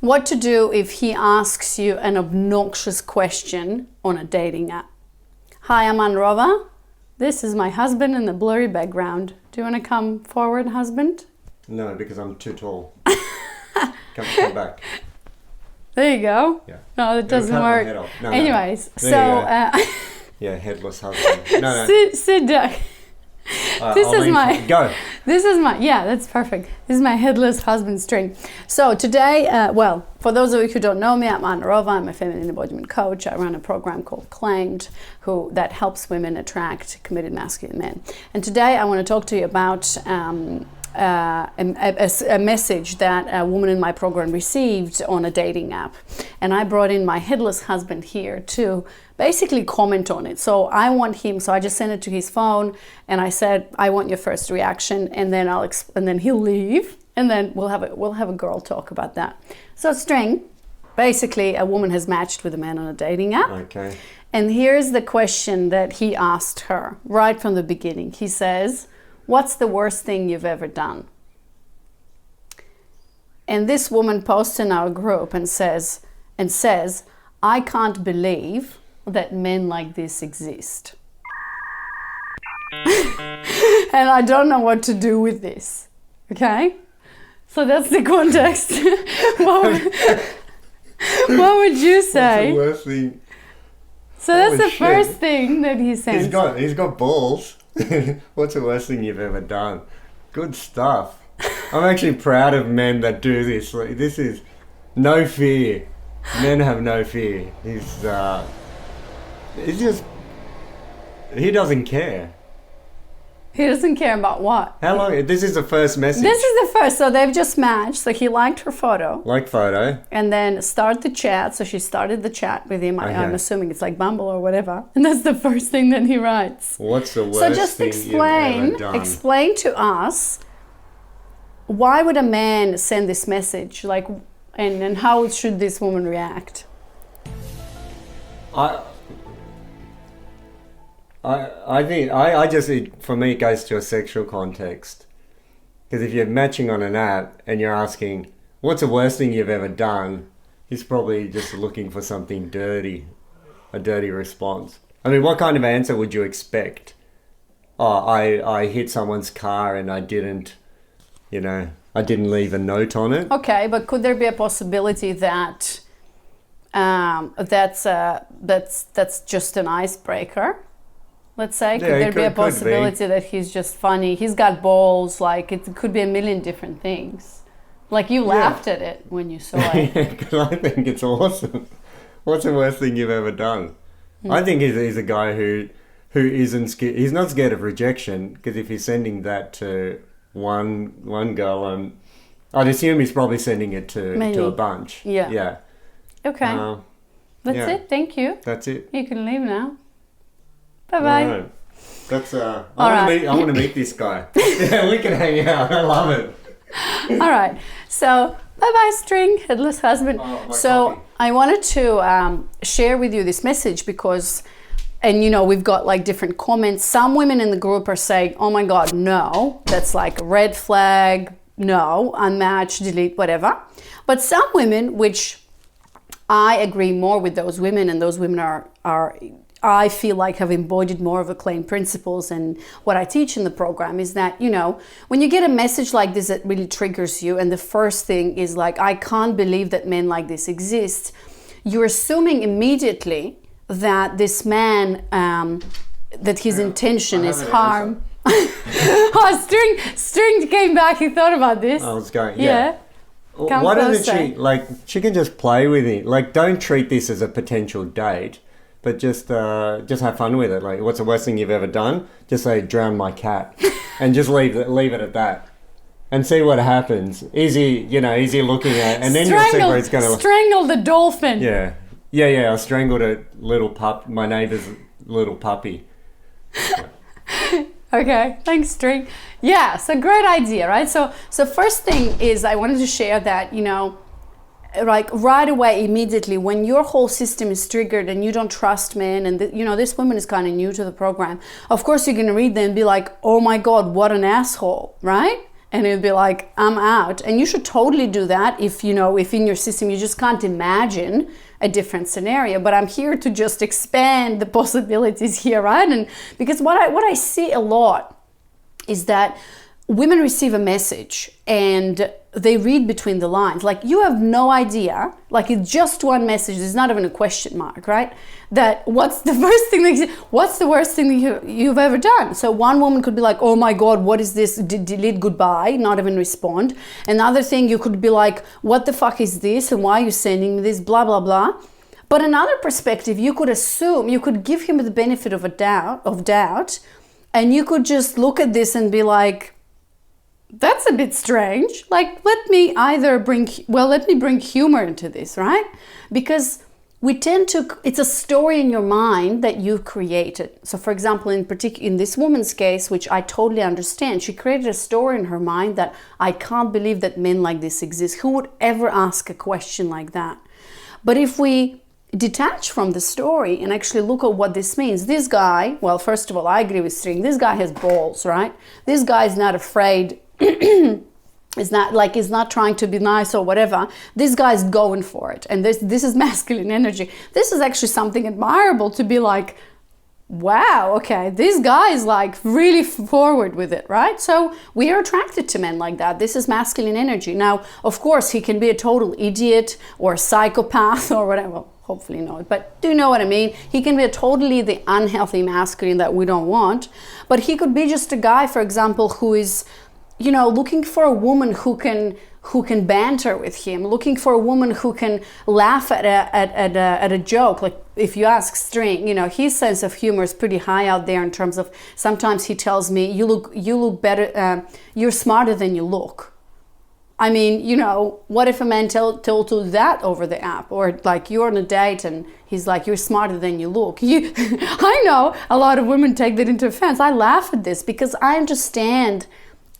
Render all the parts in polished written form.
What to do if he asks you an obnoxious question on a dating app. Hi, I'm Anrova. This is my husband in the blurry background. Do you want to come forward, husband? No, because I'm too tall. Come back. There you go. Yeah. No, that doesn't work. No, Anyways, no. so... Yeah, headless husband. No. Sit down. Yeah, that's perfect. This is my headless husband string. So today, for those of you who don't know me, I'm Anrova. I'm a feminine embodiment coach. I run a program called Claimed, that helps women attract committed masculine men. And today I want to talk to you about a message that a woman in my program received on a dating app. And I brought in my headless husband here to basically comment on it. So I just sent it to his phone and I said, I want your first reaction, and then then he'll leave, and then we'll have a girl talk about that. So String, basically a woman has matched with a man on a dating app. Okay. And here's the question that he asked her right from the beginning. He says, what's the worst thing you've ever done? And this woman posts in our group and says, I can't believe that men like this exist. And I don't know what to do with this. Okay? So that's the context. What would you say? What's the worst thing? So that's the first thing that he says. He's got balls. What's the worst thing you've ever done? Good stuff. I'm actually proud of men that do this. Like, this is no fear. Men have no fear. He doesn't care. He doesn't care about what? How long? This is the first message. This is the first. So they've just matched. So he liked her photo. Like photo. And then start the chat. So she started the chat with him. Okay. I'm assuming it's like Bumble or whatever. And that's the first thing that he writes. What's the worst so just thing you've ever done? Explain to us, why would a man send this message? And how should this woman react? I think for me it goes to a sexual context, because if you're matching on an app and you're asking what's the worst thing you've ever done, he's probably just looking for something dirty, a dirty response. I mean, what kind of answer would you expect? I hit someone's car and I didn't leave a note on it. Okay, but could there be a possibility that that's just an icebreaker? Let's say, could there be a possibility that he's just funny? He's got balls. Like, it could be a million different things. Like, you laughed at it when you saw it. Yeah, because I think it's awesome. What's the worst thing you've ever done? I think he's a guy who isn't scared. He's not scared of rejection, because if he's sending that to one girl, I'd assume he's probably sending it to a bunch. Yeah. Okay. That's it. Thank you. That's it. You can leave now. Bye-bye. No. That's I want to meet this guy. Yeah, we can hang out. I love it. All right. So, bye-bye, String, headless husband. Coffee. I wanted to share with you this message because, and we've got like different comments. Some women in the group are saying, oh my God, no, that's like a red flag, no, unmatched, delete, whatever. But some women, which I agree more with those women, and those women are I feel like have embodied more of Acclaimed principles. And what I teach in the program is that, when you get a message like this that really triggers you, and the first thing is like, I can't believe that men like this exist, you're assuming immediately that this man, that his intention is harm. String came back, he thought about this. I was going, yeah. Why doesn't she can just play with it. Like, don't treat this as a potential date. But just have fun with it. Like, what's the worst thing you've ever done? Just say, drown my cat, and just leave it at that, and see what happens. Is he looking at, and then you'll see where it's going to strangle the dolphin. Yeah. I strangled my neighbor's little puppy. Yeah. Okay, thanks, String. Yeah, so great idea, right? So first thing is I wanted to share that like right away, immediately, when your whole system is triggered and you don't trust men, and this woman is kind of new to the program, of course you're going to read them and be like, oh my God, what an asshole, right? and it'd be like, I'm out. And you should totally do that if, you know, if in your system you just can't imagine a different scenario. But I'm here to just expand the possibilities here, right? And because what I see a lot is that women receive a message and they read between the lines. Like, you have no idea, like, it's just one message, there's not even a question mark, right? That what's the worst thing that you've ever done? So one woman could be like, oh my God, what is this? Delete, goodbye, not even respond. Another thing, you could be like, what the fuck is this? And why are you sending me this? Blah, blah, blah. But another perspective, you could assume, you could give him the benefit of doubt, and you could just look at this and be like, that's a bit strange. Like, let me bring humor into this, right? Because it's a story in your mind that you've created. So for example, in this woman's case, which I totally understand, she created a story in her mind that I can't believe that men like this exist. Who would ever ask a question like that? But if we detach from the story and actually look at what this means, this guy, well, first of all, I agree with String, this guy has balls, right? This guy is not afraid. Is not trying to be nice or whatever. This guy's going for it, and this is masculine energy. This is actually something admirable, to be like, wow, okay, this guy is like really forward with it, right? So we are attracted to men like that. This is masculine energy. Now, of course, he can be a total idiot or a psychopath or whatever. Well, hopefully not, but do you know what I mean? He can be the unhealthy masculine that we don't want, but he could be just a guy, for example, who is, you know, looking for a woman who can banter with him, looking for a woman who can laugh at a joke. Like, if you ask String, you know, his sense of humor is pretty high out there in terms of, sometimes he tells me, you look better, you're smarter than you look. I mean, you know, what if a man told you that over the app? Or like, you're on a date and he's like, you're smarter than you look. I know a lot of women take that into offense. I laugh at this because I understand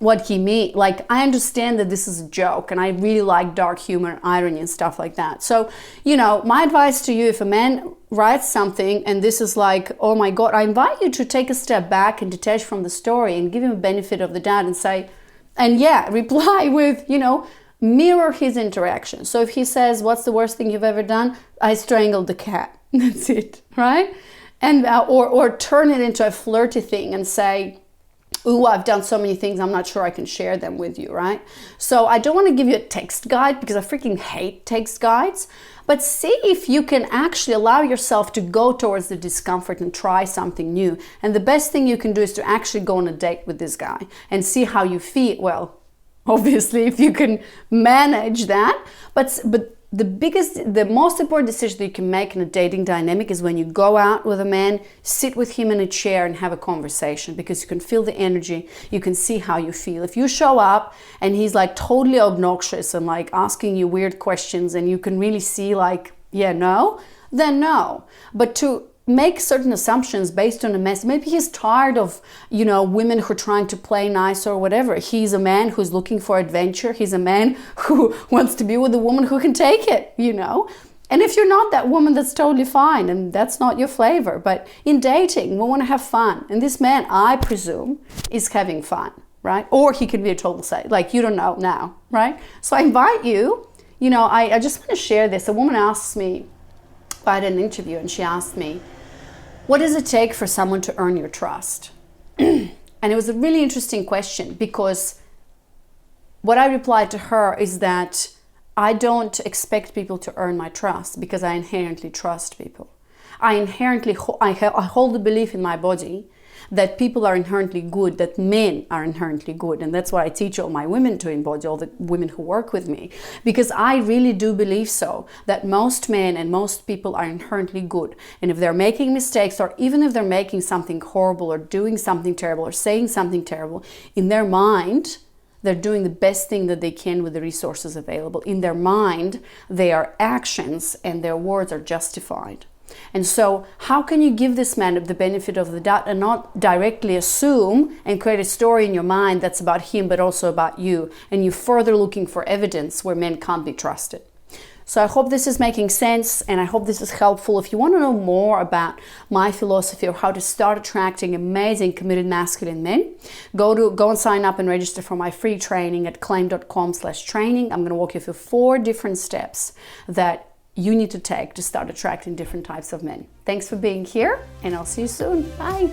what he means. Like, I understand that this is a joke, and I really like dark humor, irony, and stuff like that. So, you know, my advice to you, if a man writes something and this is like, oh my God, I invite you to take a step back and detach from the story and give him a benefit of the doubt and say, and yeah, reply with, you know, mirror his interaction. So if he says, what's the worst thing you've ever done? I strangled the cat. That's it, right? And or turn it into a flirty thing and say, ooh, I've done so many things, I'm not sure I can share them with you, right? So I don't want to give you a text guide because I freaking hate text guides, but see if you can actually allow yourself to go towards the discomfort and try something new. And the best thing you can do is to actually go on a date with this guy and see how you feel. Well, obviously, if you can manage that, but the most important decision that you can make in a dating dynamic is when you go out with a man, sit with him in a chair and have a conversation, because you can feel the energy, you can see how you feel. If you show up and he's like totally obnoxious and like asking you weird questions and you can really see like, yeah, no, then no. But to make certain assumptions based on a mess. Maybe he's tired of, you know, women who are trying to play nice or whatever. He's a man who's looking for adventure. He's a man who wants to be with a woman who can take it, you know. And if you're not that woman, that's totally fine, and that's not your flavor. But in dating, we want to have fun. And this man, I presume, is having fun, right? Or he could be a total side, like, you don't know now, right? So I invite you, you know, I just want to share this. A woman asked me, I had an interview, and she asked me, what does it take for someone to earn your trust? And it was a really interesting question, because what I replied to her is that I don't expect people to earn my trust, because I inherently trust people. I hold the belief in my body that people are inherently good, that men are inherently good. And that's what I teach all my women to embody, all the women who work with me. Because I really do believe so, that most men and most people are inherently good. And if they're making mistakes, or even if they're making something horrible or doing something terrible or saying something terrible, in their mind, they're doing the best thing that they can with the resources available. In their mind, their actions and their words are justified. And so how can you give this man the benefit of the doubt and not directly assume and create a story in your mind that's about him but also about you, and you're further looking for evidence where men can't be trusted? So I hope this is making sense, and I hope this is helpful. If you want to know more about my philosophy of how to start attracting amazing committed masculine men, go and sign up and register for my free training at claim.com/training. I'm going to walk you through 4 different steps that you need to take to start attracting different types of men. Thanks for being here, and I'll see you soon. Bye.